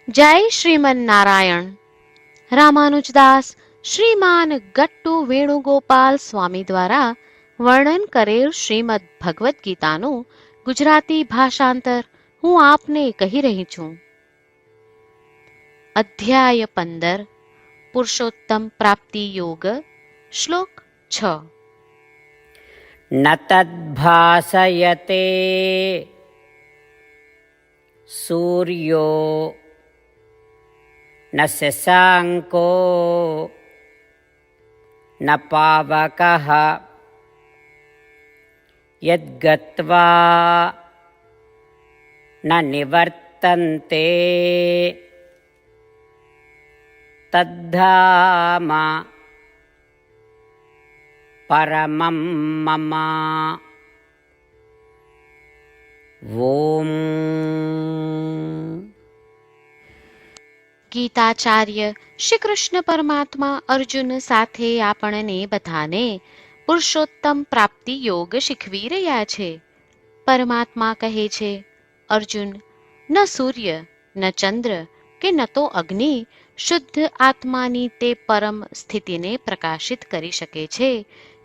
જય શ્રીમન નારાયણ. રામાનુજદાસ શ્રીમાન ગટ્ટુ વેણુગોપાલ સ્વામી દ્વારા વર્ણન કરેલ શ્રીમદ ભગવદ્ ગીતાનું ગુજરાતી ભાષાંતર હું આપને કહી રહી છું. અધ્યાય 15 પુરુષોત્તમ પ્રાપ્તિ યોગ. શ્લોક 6. ન તદ્ભાસયતે સૂર્યો ન શશાંકો ન પાવકઃ યદ્ગત્વા ન નિવર્તન્તે તદ્ધામ પરમં મમ. ઓમ. ગીતાચાર્ય શ્રી કૃષ્ણ પરમાત્મા અર્જુન સાથે આપણને બધાને પુરુષોત્તમ પ્રાપ્તિ યોગ શીખવી રહ્યા છે. પરમાત્મા કહે છે, અર્જુન, ન સૂર્ય, ન ચંદ્ર કે ન તો અગ્નિ શુદ્ધ આત્માની તે પરમ સ્થિતિને પ્રકાશિત કરી શકે છે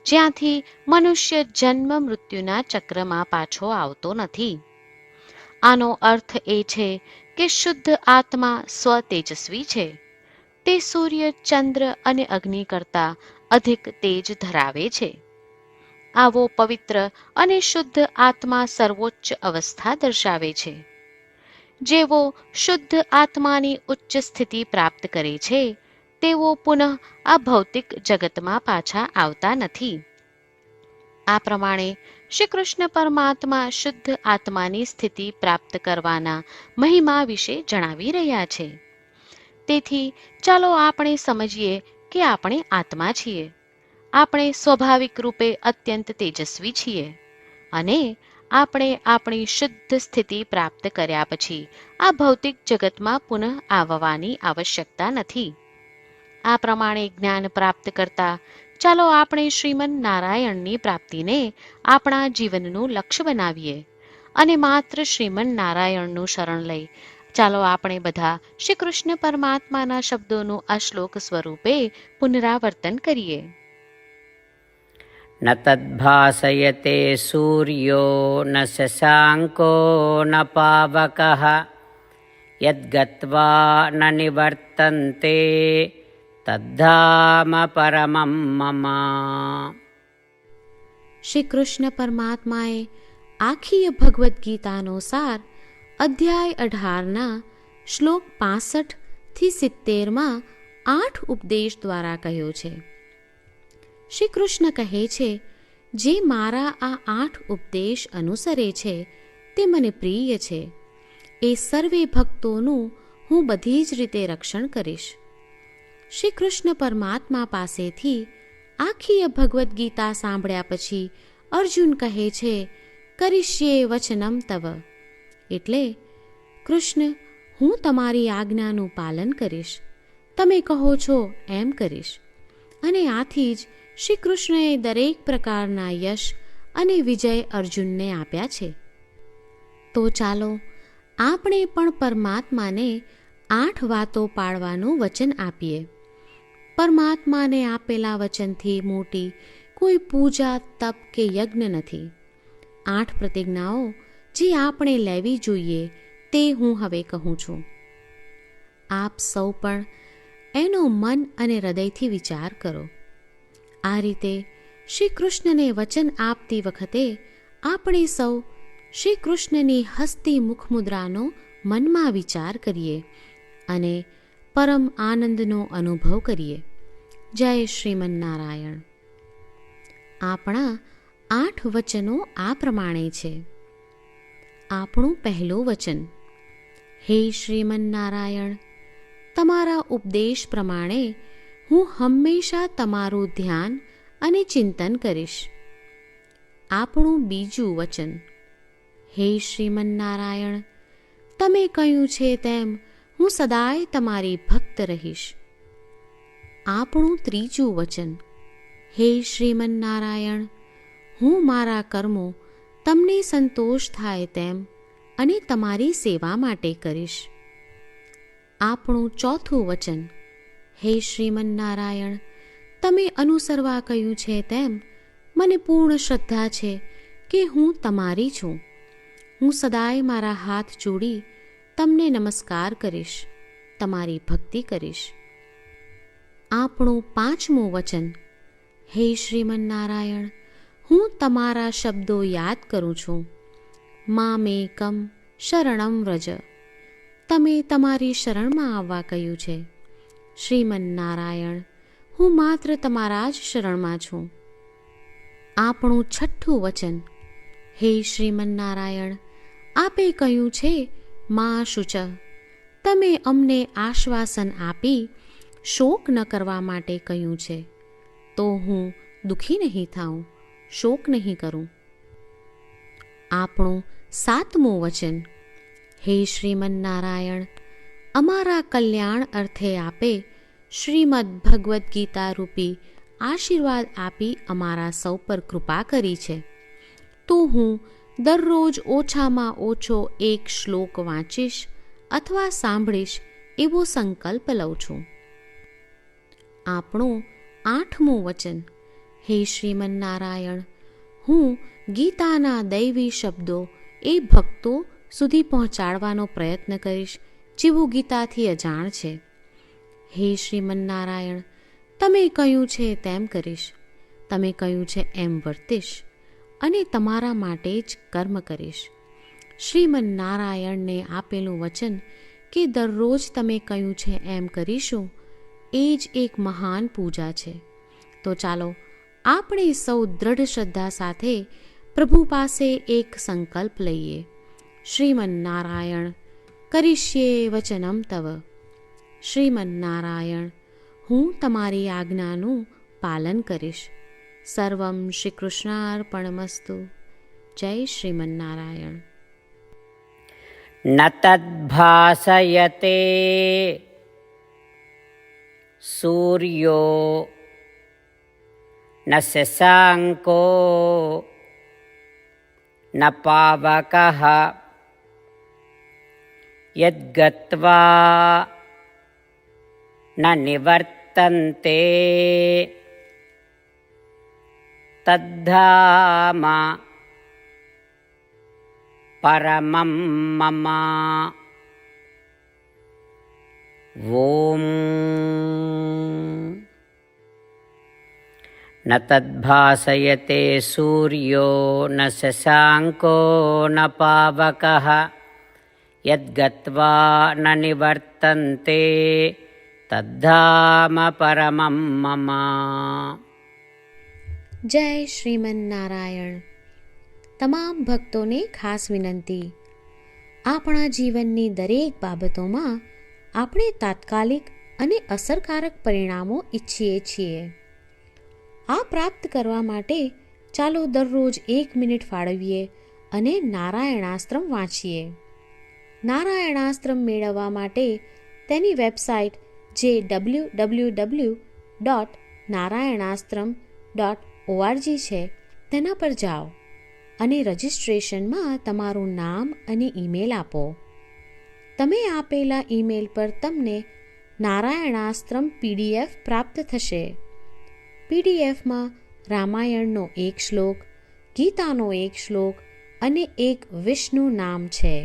જ્યાંથી મનુષ્ય જન્મ મૃત્યુના ચક્રમાં પાછો આવતો નથી. આનો અર્થ એ છે કે શુદ્ધ આત્મા સ્વતેજસ્વી છે. તે સૂર્ય, ચંદ્ર અને અગ્નિ કરતાં અધિક તેજ ધરાવે છે. આવો પવિત્ર અને શુદ્ધ આત્મા સર્વોચ્ચ અવસ્થા દર્શાવે છે. જેવો શુદ્ધ આત્માની ઉચ્ચ સ્થિતિ પ્રાપ્ત કરે છે તેઓ પુનઃ આ ભૌતિક જગતમાં પાછા આવતા નથી. આ પ્રમાણે શ્રી કૃષ્ણ પરમાત્મા શુદ્ધ આત્માની સ્થિતિ પ્રાપ્ત કરવાના મહિમા વિશે જણાવી રહ્યા છે. તેથી ચાલો આપણે સમજીએ કે આપણે આત્મા છીએ. આપણે સ્વાભાવિક રૂપે અત્યંત તેજસ્વી છીએ અને આપણે આપણી શુદ્ધ સ્થિતિ પ્રાપ્ત કર્યા પછી આ ભૌતિક જગતમાં પુનઃ આવવાની આવશ્યકતા નથી. આ પ્રમાણે જ્ઞાન પ્રાપ્ત કરતા ચાલો આપણે શ્રીમન નારાયણની પ્રાપ્તિને આપણા જીવનનું લક્ષ્ય બનાવીએ અને માત્ર શ્રીમન નારાયણનું શરણ લઈ ચાલો આપણે બધા શ્રી કૃષ્ણ પરમાત્માના શબ્દોનું આ શ્લોક સ્વરૂપે પુનરાવર્તન કરીએ. ન તદ્ભાસયતે સૂર્યો ન શશાંકો ન પાવકઃ યદ્ગત્વા ન નિવર્તન્તે તદ્ધામ પરમં મમ. શ્રી કૃષ્ણ પરમાત્માએ આખી ભગવદ્ ગીતાનો સાર અધ્યાય 18ના શ્લોક 65 થી 70માં 8 ઉપદેશ દ્વારા કહ્યો છે. શ્રી કૃષ્ણ કહે છે, જે મારા આ 8 ઉપદેશ અનુસરે છે તે મને પ્રિય છે. એ સર્વે ભક્તોનું હું બધી જ રીતે રક્ષણ કરીશ. શ્રી કૃષ્ણ પરમાત્મા પાસેથી આખી ભગવદ્ ગીતા સાંભળ્યા પછી અર્જુન કહે છે, કરીશ્યે વચનમ તવ. એટલે કૃષ્ણ, હું તમારી આજ્ઞાનું પાલન કરીશ. તમે કહો છો એમ કરીશ. અને આથી જ શ્રી કૃષ્ણએ દરેક પ્રકારના યશ અને વિજય અર્જુનને આપ્યા છે. તો ચાલો આપણે પણ પરમાત્માને 8 વાતો પાળવાનું વચન આપીએ. પરમાત્માને આપેલા વચનથી મોટી કોઈ પૂજા, તપ કે યજ્ઞ નથી. 8 પ્રતિજ્ઞાઓ જે આપણે લેવી જોઈએ તે હું હવે કહું છું. આપ સૌ પણ એનો મન અને હૃદયથી વિચાર કરો. આ રીતે શ્રી કૃષ્ણને વચન આપતી વખતે આપણે સૌ શ્રી કૃષ્ણની હસતી મુખમુદ્રાનો મનમાં વિચાર કરીએ અને પરમ આનંદનો અનુભવ કરીએ. જય શ્રીમન નારાયણ. આપણા 8 વચનો આ પ્રમાણે છે. આપણું પહેલું વચન, હે શ્રીમન નારાયણ, તમારા ઉપદેશ પ્રમાણે હું હંમેશા તમારું ધ્યાન અને ચિંતન કરીશ. આપણું બીજું વચન, હે શ્રીમન નારાયણ, તમે કહ્યું છે તેમ હું સદાય તમારી ભક્ત રહીશ. આપણું ત્રીજું વચન, હે શ્રીમન નારાયણ, હું મારા કર્મો તમને સંતોષ થાય તેમ અને તમારી સેવા માટે કરીશ. આપણું ચોથું વચન. હે શ્રીમન્નારાયણ, તમે અનુસરવા કહ્યું છે તેમ મને પૂર્ણ શ્રદ્ધા છે કે હું તમારી છું. હું સદાય મારા હાથ જોડી તમને નમસ્કાર કરીશ, તમારી ભક્તિ કરીશ. આપણું પાંચમું વચન. હે શ્રીમન્નારાયણ, હું તમારા શબ્દો યાદ કરું છું. મામેકમ શરણમ વ્રજ. તમે તમારી શરણમાં આવવા કહ્યું છે. શ્રીમન્નારાયણ, હું માત્ર તમારા જ શરણમાં છું. આપણું છઠ્ઠું વચન. હે શ્રીમન્નારાયણ, આપે કહ્યું છે મા શુચ. તમે અમને આશ્વાસન આપી શોક ન કરવા માટે કહ્યું છે, તો હું દુઃખી નહીં થાઉં, શોક નહીં કરું. આપણું સાતમું વચન. હે શ્રીમન્નારાયણ, અમારા કલ્યાણ અર્થે આપે શ્રીમદ્ ભગવદ્ ગીતા રૂપી આશીર્વાદ આપી અમારા સૌ પર કૃપા કરી છે, તો હું દરરોજ ઓછામાં ઓછો એક શ્લોક વાંચીશ અથવા સાંભળીશ એવો સંકલ્પ લઉં છું. આપણું આઠમું વચન. હે શ્રીમન્નારાયણ, હું ગીતાના દૈવી શબ્દો એ ભક્તો સુધી પહોંચાડવાનો પ્રયત્ન કરીશ જેઓ ગીતાથી અજાણ છે. હે શ્રીમન્નારાયણ, તમે કહ્યું છે તેમ કરીશ, તમે કહ્યું છે એમ વર્તીશ અને તમારા માટે જ કર્મ કરીશ. શ્રીમન્નારાયણને આપેલું વચન કે દરરોજ તમે કહ્યું છે એમ કરીશું, એ જ એક મહાન પૂજા છે. તો ચાલો આપણે સૌ દ્રઢ શ્રદ્ધા સાથે પ્રભુ પાસે એક સંકલ્પ લઈએ. શ્રીમન્નારાયણ, કરીશ્યે વચનમ તવ. શ્રીમન્નારાયણ, હું તમારી આજ્ઞાનું પાલન કરીશ. સર્વમ શ્રી કૃષ્ણાર્પણમસ્તુ. જય શ્રીમન્નારાયણ. ન તદ્ભાસયતે સૂર્યો ન શશાંકો ન પાવકઃ યદ્ગત્વા ન નિવર્તન્તે તદ્ધામ પરમં મમ. ઓમ. ન તદ્ભાસયતે સૂર્યો ન શશાંકો ન પાવકઃ યદ્ગત્વા ન નિવર્તન્તે તદ્ધામ પરમં મમ. જય શ્રીમન્નારાયણ. તમામ ભક્તોને ખાસ વિનંતી. આપણા જીવનની દરેક બાબતોમાં આપણે તાત્કાલિક અને અસરકારક પરિણામો ઈચ્છીએ છીએ. આ પ્રાપ્ત કરવા માટે ચાલો દરરોજ 1 મિનિટ ફાળવીએ અને નારાયણાસ્ત્રમ વાંચીએ. નારાયણાસ્ત્રમ મેળવવા માટે તેની વેબસાઇટ જે www.narayanaastram.org છે તેના પર જાઓ અને રજિસ્ટ્રેશનમાં તમારું નામ અને ઈમેલ આપો. તમે આપેલા ઈમેલ પર તમને નારાયણાસ્ત્રમ PDF પ્રાપ્ત થશે. પીડીએફમાં રામાયણનો 1 શ્લોક, ગીતાનો 1 શ્લોક અને એક વિષ્ણુ નામ છે.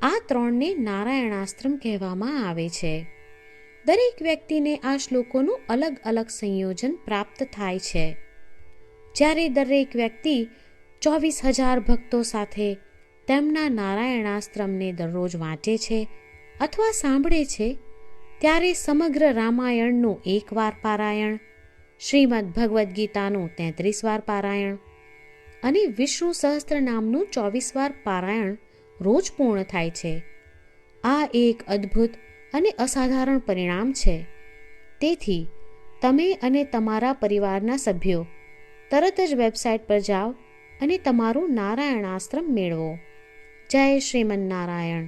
આ 3ને નારાયણાસ્ત્રમ કહેવામાં આવે છે. દરેક વ્યક્તિને આ શ્લોકોનું અલગ અલગ સંયોજન પ્રાપ્ત થાય છે. જ્યારે દરેક વ્યક્તિ 24,000 ભક્તો સાથે તેમના નારાયણાસ્ત્રમને દરરોજ વાંચે છે અથવા સાંભળે છે, ત્યારે સમગ્ર રામાયણનું 1 વાર પારાયણ, શ્રીમદ્ ભગવદ્ ગીતાનું 33 વાર પારાયણ અને વિષ્ણુ સહસ્ત્ર નામનું 24 વાર પારાયણ રોજ પૂર્ણ થાય છે. આ એક અદ્ભુત અને અસાધારણ પરિણામ છે. તેથી તમે અને તમારા પરિવારના સભ્યો તરત જ વેબસાઇટ પર જાઓ અને તમારું નારાયણાસ્ત્રમ મેળવો. જય શ્રીમન્નારાયણ.